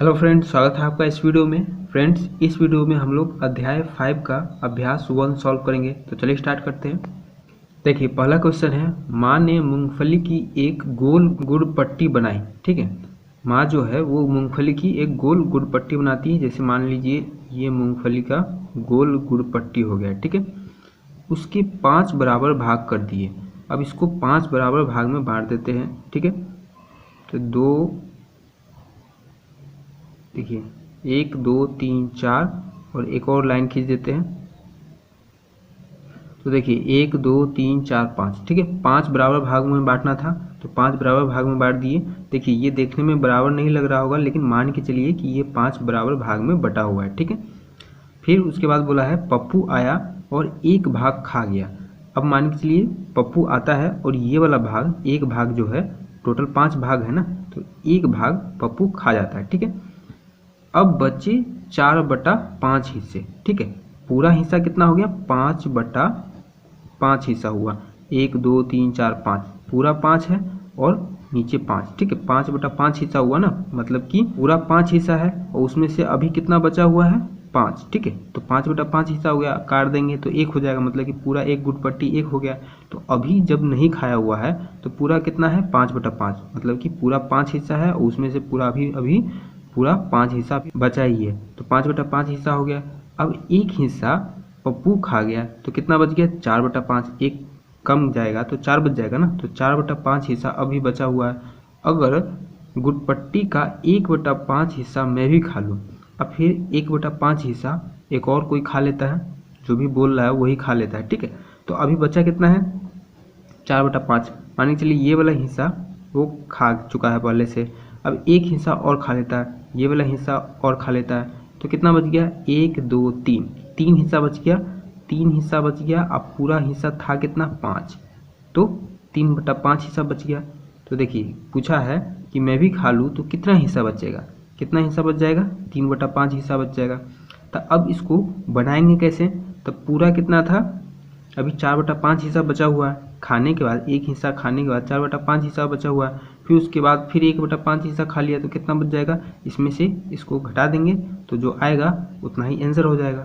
Hello friends, स्वागत है आपका इस वीडियो में। फ्रेंड्स, इस वीडियो में हम लोग अध्याय 5 का अभ्यास 1 सॉल्व करेंगे। तो चलिए स्टार्ट करते हैं। देखिए, पहला क्वेश्चन है, माँ ने मूंगफली की एक गोल गुड़ पट्टी बनाई। ठीक है, माँ जो है वो मूंगफली की एक गोल गुड़ पट्टी बनाती है। जैसे मान लीजिए ये मूंगफली का गोल गुड़ पट्टी हो गया। ठीक है, उसके 5 बराबर भाग कर दिए। अब इसको 5 बराबर भाग में बांट देते हैं। ठीक है, तो 2, देखिए 1 2 3 4 और एक और लाइन खींच देते हैं। तो देखिए 1 2 3 4 5। ठीक है, 5 बराबर भाग में बांटना था तो 5 बराबर भाग में बांट दिए। देखिए ये देखने में बराबर नहीं लग रहा होगा, लेकिन मान के चलिए कि ये 5 बराबर भाग में बटा हुआ है। ठीक है, फिर उसके बाद बोला है पप्पू आया और एक भाग खा गया। अब मान के चलिए पप्पू आता है और ये वाला भाग, एक भाग जो है, टोटल 5 भाग है ना, तो एक भाग पप्पू खा जाता है। ठीक है, अब बचे 4/5 हिस्से। ठीक है, पूरा हिस्सा कितना हो गया? 5/5 हिस्सा हुआ। 1 2 3 4 5, पूरा 5 है और नीचे 5। ठीक है, 5/5 हिस्सा हुआ ना, मतलब कि पूरा 5 हिस्सा है और उसमें से अभी कितना बचा हुआ है? 5। ठीक है, तो 5/5 हिस्सा हो गया, काट देंगे तो 1 हो जाएगा, मतलब कि पूरा एक गुड़ पट्टी 1 हो गया। तो अभी जब नहीं खाया हुआ है तो पूरा कितना है? 5/5, मतलब कि पूरा 5 हिस्सा है और उसमें से पूरा अभी पूरा 5 हिस्सा बचा ही है, तो 5/5 हिस्सा हो गया। अब एक हिस्सा पप्पू खा गया तो कितना बच गया? 4/5। एक कम जाएगा तो 4 बच जाएगा ना, तो 4/5 हिस्सा अभी बचा हुआ है। अगर गुड़पट्टी का 1/5 हिस्सा मैं भी खा लूँ, अब फिर 1/5 हिस्सा एक और कोई खा लेता है, जो भी बोल रहा है वही खा लेता है। ठीक है, तो अभी बचा कितना है? 4/5। मान के चलिए ये वाला हिस्सा वो खा चुका है पहले से, अब एक हिस्सा और खा लेता है, ये वाला हिस्सा और खा लेता है, तो कितना बच गया? 1 2 3, 3 हिस्सा बच गया। 3 हिस्सा बच गया। अब पूरा हिस्सा था कितना? 5, तो 3/5 हिस्सा बच गया। तो देखिए पूछा है कि मैं भी खा लूँ तो कितना हिस्सा बचेगा? कितना हिस्सा बच जाएगा? 3/5 हिस्सा बच जाएगा। तो अब इसको बनाएंगे कैसे? तो पूरा कितना था? अभी 4/5 हिस्सा बचा हुआ है खाने के बाद, एक हिस्सा खाने के बाद 4/5 हिस्सा बचा हुआ है। फिर उसके बाद फिर 1/5 हिस्सा खा लिया तो कितना बच जाएगा? इसमें से इसको घटा देंगे तो जो आएगा उतना ही आंसर हो जाएगा।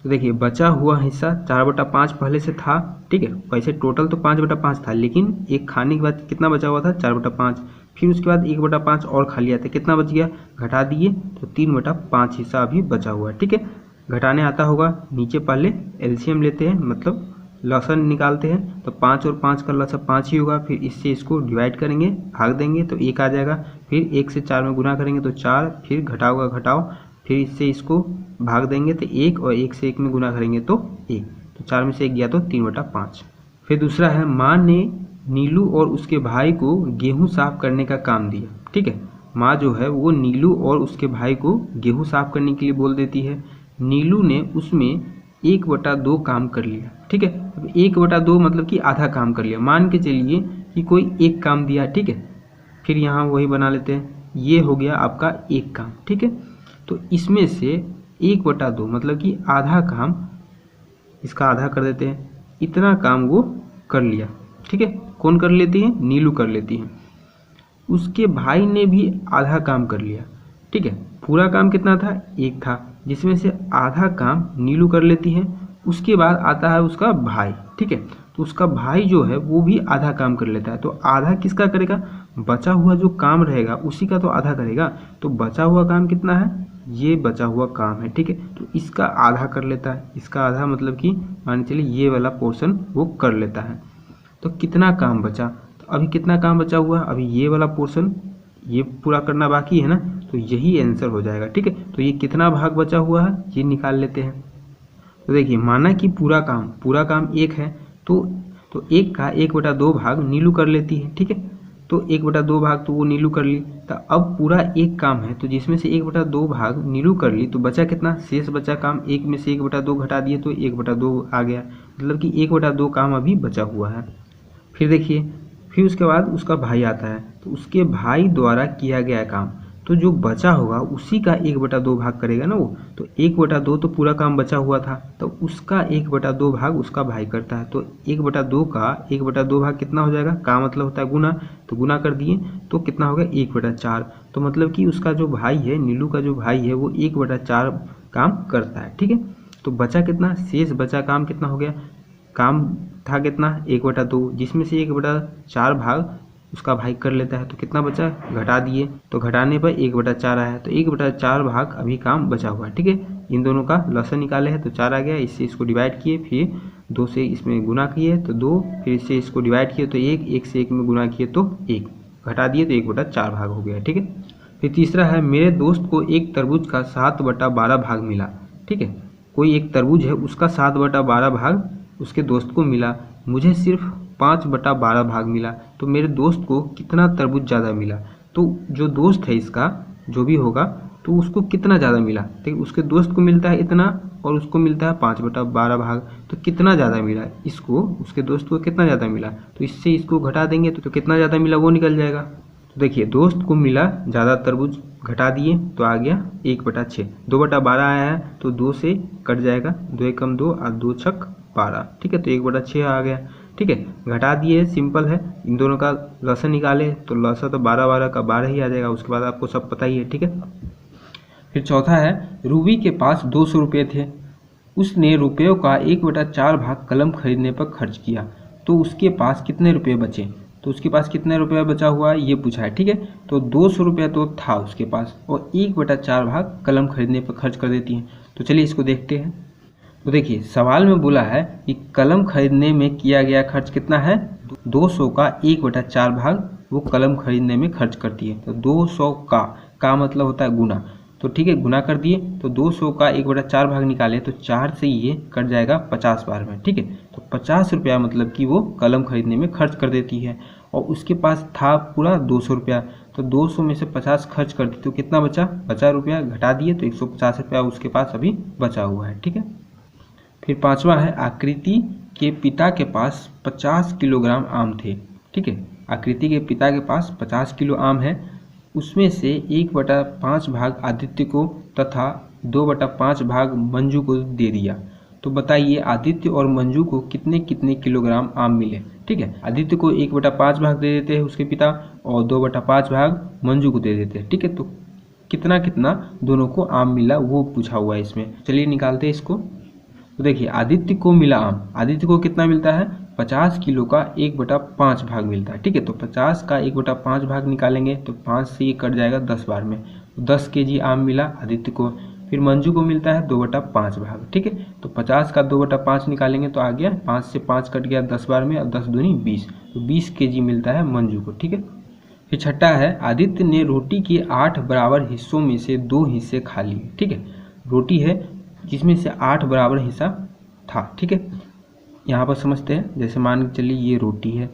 तो देखिए बचा हुआ हिस्सा 4/5 पहले से था। ठीक है, वैसे टोटल तो 5/5 था, लेकिन एक खाने के बाद कितना बचा हुआ था? 4/5। फिर उसके बाद 1/5 और खा लिया था, कितना बच गया? घटा दिए तो 3/5 हिस्सा अभी बचा हुआ है। ठीक है, घटाने आता होगा, नीचे पहले एलसीएम लेते हैं, मतलब लसन निकालते हैं। तो 5 और 5 का लसन 5 ही होगा। फिर इससे इसको डिवाइड करेंगे, भाग देंगे तो 1 आ जाएगा। फिर 1 से 4 में गुना करेंगे तो 4, फिर घटाओगा घटाओ, फिर इससे इसको भाग देंगे तो 1, और 1 से 1 में गुना करेंगे तो 1, तो 4 में से 1 गया तो 3/5। फिर दूसरा है, माँ ने नीलू और उसके भाई को गेहूँ साफ करने का काम दिया। ठीक है, माँ जो है वो नीलू और उसके भाई को गेहूँ साफ करने के लिए बोल देती है। नीलू ने उसमें 1/2 काम कर लिया। ठीक है, अब 1/2 मतलब कि आधा काम कर लिया। मान के चलिए कि कोई एक काम दिया। ठीक है, फिर यहाँ वही बना लेते हैं, ये हो गया आपका एक काम। ठीक है, तो इसमें से 1/2 मतलब कि आधा काम, इसका आधा कर देते हैं, इतना काम वो कर लिया। ठीक है, कौन कर लेती है? नीलू कर लेती है। उसके भाई ने भी आधा काम कर लिया। ठीक है, पूरा काम कितना था? 1 था, जिसमें से आधा काम नीलू कर लेती है। उसके बाद आता है उसका भाई। ठीक है, तो उसका भाई जो है वो भी आधा काम कर लेता है। तो आधा किसका करेगा? बचा हुआ जो काम रहेगा उसी का तो आधा करेगा। तो बचा हुआ काम कितना है? ये बचा हुआ काम है। ठीक है, तो इसका आधा कर लेता है। इसका आधा मतलब कि मान चलिए ये वाला पोर्शन वो कर लेता है। तो कितना काम बचा? तो अभी कितना काम बचा हुआ? अभी ये वाला पोर्शन ये पूरा करना बाकी है ना, तो यही आंसर हो जाएगा। ठीक है, तो ये कितना भाग बचा हुआ है ये निकाल लेते हैं। तो देखिए माना कि पूरा काम 1 है, तो 1 का 1/2 भाग नीलू कर लेती है। ठीक है, तो 1/2 भाग तो वो नीलू कर ली। तो अब पूरा एक काम है, तो जिसमें से 1/2 भाग नीलू कर ली, तो बचा कितना? शेष बचा काम। 1 में से 1/2 घटा दिए तो 1/2 आ गया, मतलब कि 1/2 काम अभी बचा हुआ है। फिर देखिए, फिर उसके बाद उसका भाई आता है, तो उसके भाई द्वारा किया गया काम, तो जो बचा होगा उसी का 1/2 भाग करेगा ना वो। तो 1/2 तो पूरा काम बचा हुआ था, तो उसका 1/2 भाग उसका भाई करता है। तो 1/2 का 1/2 भाग कितना हो जाएगा? का मतलब होता है गुना, तो गुना कर दिए तो कितना हो गया? 1/4। तो तो मतलब कि उसका जो भाई है, नीलू का जो भाई है, वो 1/4 काम करता है। ठीक है, तो बचा कितना, शेष बचा काम कितना हो गया, काम था कितना 1/2, जिसमें से 1/4 भाग उसका भाई कर लेता है, तो कितना बचा, घटा दिए, तो घटाने पर 1/4 आया, तो 1/4 भाग अभी काम बचा हुआ है। ठीक है, इन दोनों का लसन निकाले है तो 4 आ गया, इससे इसको डिवाइड किए, फिर 2 से इसमें गुना किए तो 2, फिर इससे इसको डिवाइड किए तो 1, 1 से 1 में गुना किए तो 1, घटा दिए तो 1/4 भाग हो गया। ठीक है, फिर तीसरा है, मेरे दोस्त को एक तरबूज का 7/12 भाग मिला। ठीक है, कोई एक तरबूज है, उसका 7/12 भाग उसके दोस्त को मिला, मुझे सिर्फ 5/12 भाग मिला, तो मेरे दोस्त को कितना तरबूज ज़्यादा मिला। तो जो दोस्त है इसका, जो भी होगा, तो उसको कितना ज़्यादा मिला, ठीक है, उसके दोस्त को मिलता है इतना और उसको मिलता है 5/12 भाग, तो कितना ज़्यादा मिला इसको, उसके दोस्त को कितना ज़्यादा मिला, तो इससे इसको घटा देंगे तो कितना ज़्यादा मिला वो निकल जाएगा। तो देखिए, दोस्त को मिला ज़्यादा तरबूज, घटा दिए तो आ गया 1/6, 2/12 आया है तो 2 से कट जाएगा, 2 एकम 2 और 2 छक 12। ठीक है, तो 1/6 आ गया। ठीक है, घटा दिए, सिंपल है, इन दोनों का लसन निकाले तो लसन तो 12 का 12 ही आ जाएगा, उसके बाद आपको सब पता ही है। ठीक है, फिर चौथा है, रूबी के पास 200 रुपये थे, उसने रुपयों का 1/4 भाग कलम खरीदने पर खर्च किया, तो उसके पास कितने रुपये बचे, तो उसके पास कितने रुपये बचा हुआ है ये पूछा है। ठीक है, तो 200 रुपये तो था उसके पास और 1/4 भाग कलम खरीदने पर खर्च कर देती हैं। तो चलिए इसको देखते हैं। तो देखिए, सवाल में बोला है कि कलम खरीदने में किया गया खर्च कितना है, 200 का 1/4 भाग वो कलम खरीदने में खर्च करती है। तो 200 का मतलब होता है गुना, तो ठीक है, गुना कर दिए, तो 200 का 1/4 भाग निकाले तो 4 से ये कट जाएगा 50 बार में। ठीक है, तो 50 रुपया मतलब कि वो कलम खरीदने में खर्च कर देती है, और उसके पास था पूरा 200 रुपया, तो 200 में से 50 खर्च कर दी तो कितना बचा रुपया, घटा दिए तो 150 रुपया उसके पास अभी बचा हुआ है। ठीक है, फिर पांचवा है, आकृति के पिता के पास 50 किलोग्राम आम थे। ठीक है, आकृति के पिता के पास 50 किलो आम है, उसमें से 1/5 भाग आदित्य को तथा 2/5 भाग मंजू को दे दिया, तो बताइए आदित्य और मंजू को कितने कितने किलोग्राम आम मिले। ठीक है, आदित्य को 1/5 भाग दे देते हैं उसके पिता और 2/5 भाग मंजू को दे देते हैं। ठीक है, तो कितना कितना दोनों को आम मिला वो पूछा हुआ है इसमें। चलिए निकालते हैं इसको। तो देखिए, आदित्य को मिला आम, आदित्य को कितना मिलता है, 50 किलो का 1/5 भाग मिलता है। ठीक है, तो 50 का 1/5 भाग निकालेंगे तो 5 से ये कट जाएगा 10 बार में, 10 kg आम मिला आदित्य को। फिर मंजू को मिलता है 2/5 भाग। ठीक है, तो 50 का 2/5 निकालेंगे तो आ गया 5 से 5 कट गया 10 बार में, और 10 दूनी 20, तो 20 kg मिलता है मंजू को। ठीक है, फिर छठा है, आदित्य ने रोटी के 8 बराबर हिस्सों में से 2 हिस्से खा लिए। ठीक है, रोटी है जिसमें से 8 बराबर हिस्सा था। ठीक है, यहाँ पर समझते हैं, जैसे मान के चलिए ये रोटी है,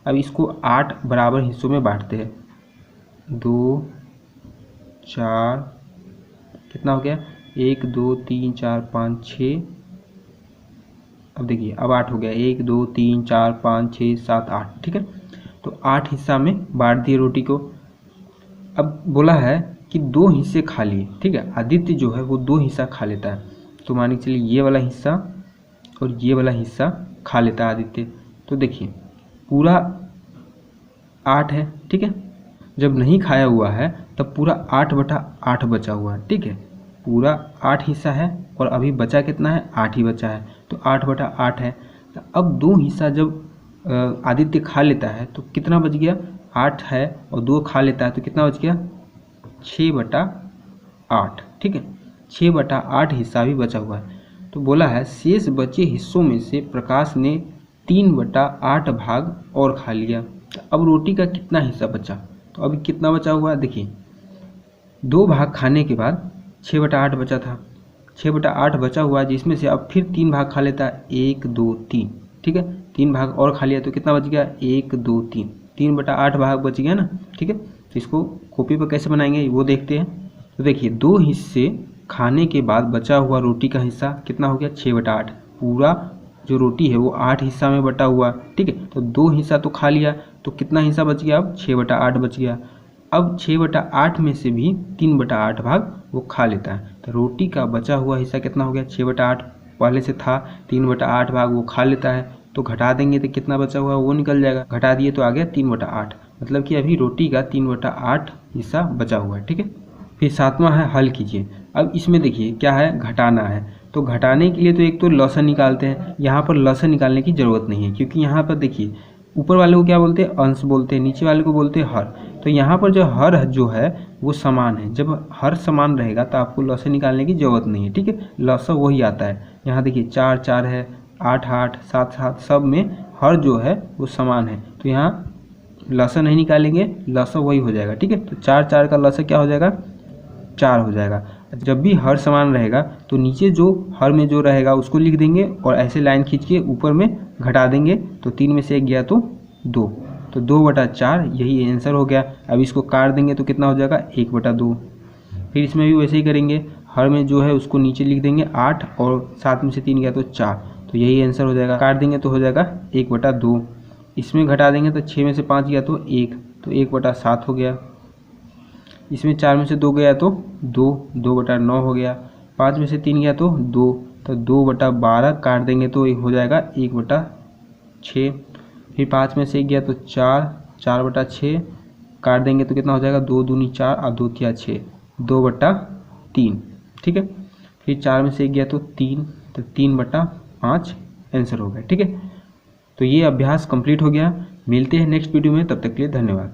अब इसको 8 बराबर हिस्सों में बांटते हैं, 2 4 कितना हो गया, 1 2 3 4 5 6, अब देखिए अब 8 हो गया, 1 2 3 4 5 6 7 8। ठीक है, तो 8 हिस्सा में बांट दिए रोटी को। अब बोला है कि 2 हिस्से खा लिए। ठीक है, आदित्य जो है वो 2 हिस्सा खा लेता है, तो मान के चलिए ये वाला हिस्सा और ये वाला हिस्सा खा लेता है आदित्य। तो देखिए पूरा 8 है। ठीक है, जब नहीं खाया हुआ है तब पूरा 8/8 बचा हुआ है। ठीक है, पूरा 8 हिस्सा है और अभी बचा कितना है, 8 ही बचा है, तो 8/8 है। तो अब 2 हिस्सा जब आदित्य खा लेता है तो कितना बच गया, 8 है और 2 खा लेता है तो कितना बच गया, 6/8। ठीक है, 6/8 हिस्सा भी बचा हुआ है। तो बोला है शेष बचे हिस्सों में से प्रकाश ने 3/8 भाग और खा लिया, तो अब रोटी का कितना हिस्सा बचा, तो अभी कितना बचा हुआ है, देखिए 2 भाग खाने के बाद 6/8 बचा था, 6/8 बचा हुआ है, जिसमें से अब फिर 3 भाग खा लेता है, 1 2 3। ठीक है, 3 भाग और खा लिया तो कितना बच गया, 1 2 3, 3/8 भाग बच गया ना। ठीक है, तो इसको कॉपी पर कैसे बनाएंगे वो देखते हैं। तो देखिए 2 हिस्से खाने के बाद बचा हुआ रोटी का हिस्सा कितना हो गया, 6/8, पूरा जो रोटी है वो 8 हिस्सा में बटा हुआ। ठीक है, तो 2 हिस्सा तो खा लिया तो कितना हिस्सा बच गया, अब 6/8 बच गया। अब 6/8 में से भी 3/8 भाग वो खा लेता है, तो रोटी का बचा हुआ हिस्सा कितना हो गया, 6/8 पहले से था, 3/8 भाग वो खा लेता है, तो घटा देंगे तो कितना बचा हुआ वो निकल जाएगा, घटा दिए तो आ गया 3/8, मतलब कि अभी रोटी का 3/8 हिस्सा बचा हुआ है। ठीक है, फिर 7वां है हल कीजिए। अब इसमें देखिए क्या है, घटाना है। तो घटाने के लिए तो एक तो लसन निकालते हैं, यहाँ पर लसन निकालने की ज़रूरत नहीं है, क्योंकि यहाँ पर देखिए ऊपर वाले को क्या बोलते हैं, अंश बोलते हैं, नीचे वाले को बोलते हैं हर। तो यहाँ पर जो हर जो है वो समान है। जब हर समान रहेगा तो आपको लसन निकालने की ज़रूरत नहीं है। ठीक है, लसन वही आता है। यहाँ देखिए 4 4 है, 8 8, 7 7, सब में हर जो है वो समान है। तो यहाँ लसन नहीं निकालेंगे, लसन वही हो जाएगा। ठीक है, तो 4 4 का लसन क्या हो जाएगा, 4 हो जाएगा। जब भी हर समान रहेगा तो नीचे जो हर में जो रहेगा उसको लिख देंगे और ऐसे लाइन खींच के ऊपर में घटा देंगे। तो 3 में से 1 गया तो 2, तो 2/4 यही आंसर हो गया। अब इसको काट देंगे तो कितना हो जाएगा, 1/2। फिर इसमें भी वैसे ही करेंगे, हर में जो है उसको नीचे लिख देंगे 8 और 7 में से 3 गया तो 4, तो यही आंसर हो जाएगा। काट देंगे तो हो जाएगा 1/2। इसमें घटा देंगे तो 6 में से 5 गया तो 1, तो 1/7 हो गया। इसमें 4 में से 2 गया तो 2, 2/9 हो गया। 5 में से 3 गया तो 2, तो 2/12। काट देंगे तो हो जाएगा 1/6। फिर 5 में से 1 गया तो 4, 4/6। काट देंगे तो कितना हो जाएगा, 2 दूनी 4 और 2 तिया 6, 2/3। ठीक है, फिर 4 में से 1 गया तो 3, तो 3/5 आंसर हो गया। ठीक है, तो ये अभ्यास कंप्लीट हो गया। मिलते हैं नेक्स्ट वीडियो में, तब तक के लिए धन्यवाद।